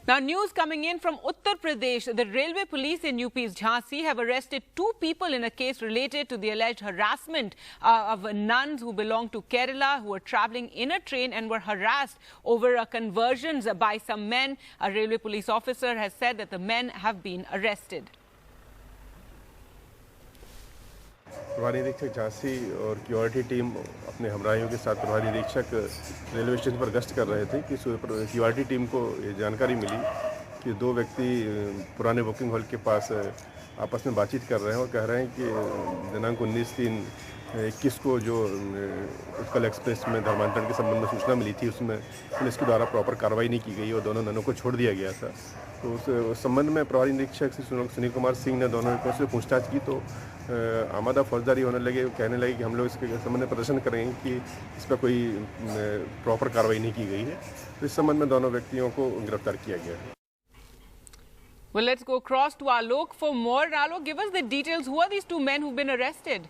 Now, news coming in from Uttar Pradesh. The railway police in UP's Jhansi have arrested 2 people in a case related to the alleged harassment of nuns who belong to Kerala, who were traveling in a train and were harassed over conversions by some men. A railway police officer has said that the men have been arrested. प्रभारी निरीक्षक झांसी और QRT team अपने हमराहियों के साथ प्रभारी निरीक्षक railway station पर गश्त कर रहे थे कि क्यूआरटी टीम को ये जानकारी मिली कि 2 व्यक्ति पुराने बुकिंग हॉल के पास आपस में बातचीत कर रहे हैं और कह रहे हैं कि दिनांक 19/3/21 को जो उत्कल एक्सप्रेस में धर्मांतरण के संबंध में सूचना मिली थी, उसमें पुलिस के द्वारा प्रॉपर कार्रवाई नहीं की गई और दोनों ननों को छोड़ दिया गया था। तो उस संबंध में प्रभारी निरीक्षक श्री सुनील कुमार सिंह ने दोनों से पूछताछ की तो आमादा फौजदारी होने लगे, कहने लगे कि हम लोग इसके संबंध में प्रदर्शन करेंगे कि इस पर कोई प्रॉपर कार्रवाई नहीं की गई है। तो इस संबंध में दोनों व्यक्तियों को गिरफ्तार किया गया है। Well, let's go across to Alok for more. Alok, give us the details. Who are these 2 men who've been arrested?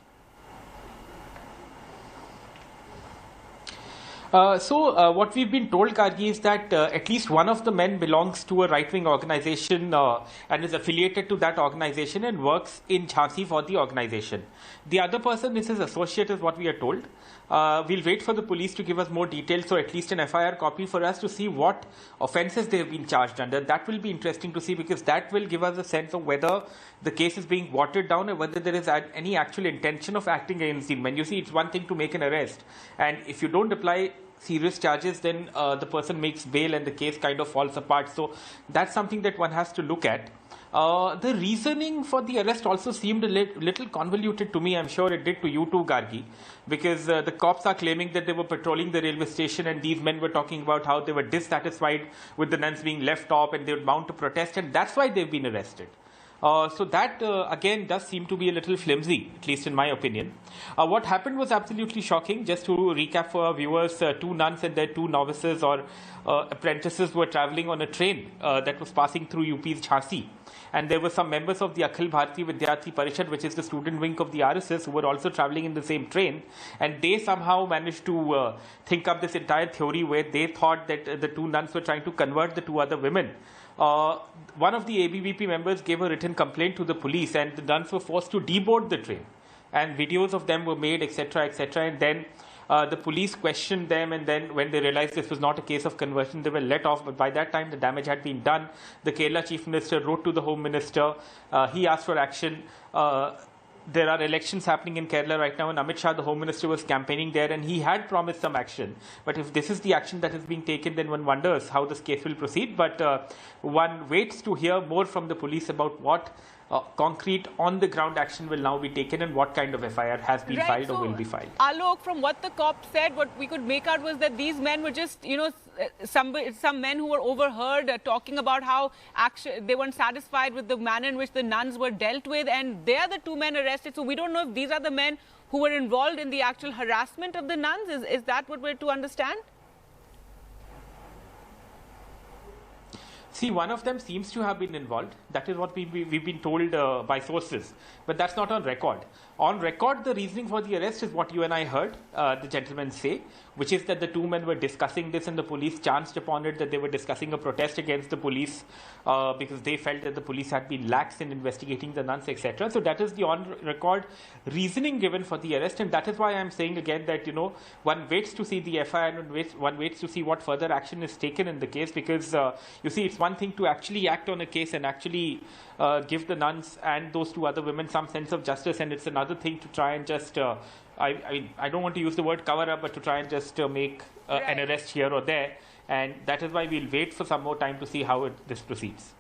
What we've been told, Gargi, is that at least one of the men belongs to a right-wing organization and is affiliated to that organization and works in Jhansi for the organization. The other person is his associate, is what we are told. We'll wait for the police to give us more details, so at least an FIR copy for us to see what offences they have been charged under. That will be interesting to see, because that will give us a sense of whether the case is being watered down or whether there is any actual intention of acting against him. When you see, it's one thing to make an arrest, and if you don't apply serious charges, then the person makes bail and the case kind of falls apart. So that's something that one has to look at. The reasoning for the arrest also seemed a little convoluted to me. I'm sure it did to you too, Gargi, because the cops are claiming that they were patrolling the railway station and these men were talking about how they were dissatisfied with the nuns being left off and they were bound to protest, and that's why they've been arrested. So that again does seem to be a little flimsy, at least in my opinion. What happened was absolutely shocking. Just to recap for our viewers, 2 nuns and their 2 novices or apprentices were travelling on a train that was passing through UP's Jhansi. And there were some members of the Akhil Bharatiya Vidyarthi Parishad, which is the student wing of the RSS, who were also travelling in the same train. And they somehow managed to think up this entire theory where they thought that the 2 nuns were trying to convert the 2 other women. One of the ABVP members gave a written complaint to the police, and the nuns were forced to deboard the train. And videos of them were made, etc., etc. And then the police questioned them, and then when they realized this was not a case of conversion, they were let off. But by that time, the damage had been done. The Kerala Chief Minister wrote to the Home Minister. He asked for action. There are elections happening in Kerala right now, and Amit Shah, the Home Minister, was campaigning there, and he had promised some action. But if this is the action that is being taken, then one wonders how this case will proceed. But one waits to hear more from the police about what concrete on-the-ground action will now be taken and what kind of FIR has been filed or will be filed. Alok, from what the cops said, what we could make out was that these men were just, some men who were overheard talking about how they weren't satisfied with the manner in which the nuns were dealt with, and they are the 2 men arrested. So we don't know if these are the men who were involved in the actual harassment of the nuns. Is that what we're to understand? See, one of them seems to have been involved. That is what we've been told by sources. But that's not on record. On record, the reasoning for the arrest is what you and I heard the gentleman say, which is that the 2 men were discussing this and the police chanced upon it, that they were discussing a protest against the police because they felt that the police had been lax in investigating the nuns, etc. So that is the on-record reasoning given for the arrest, and that is why I'm saying again that, one waits to see the FIR and one waits to see what further action is taken in the case, because, you see, it's one thing to actually act on a case and actually give the nuns and those 2 other women some sense of justice, and it's another thing to try and just, I don't want to use the word cover up, but to try and just make an arrest here or there, and that is why we'll wait for some more time to see how this proceeds.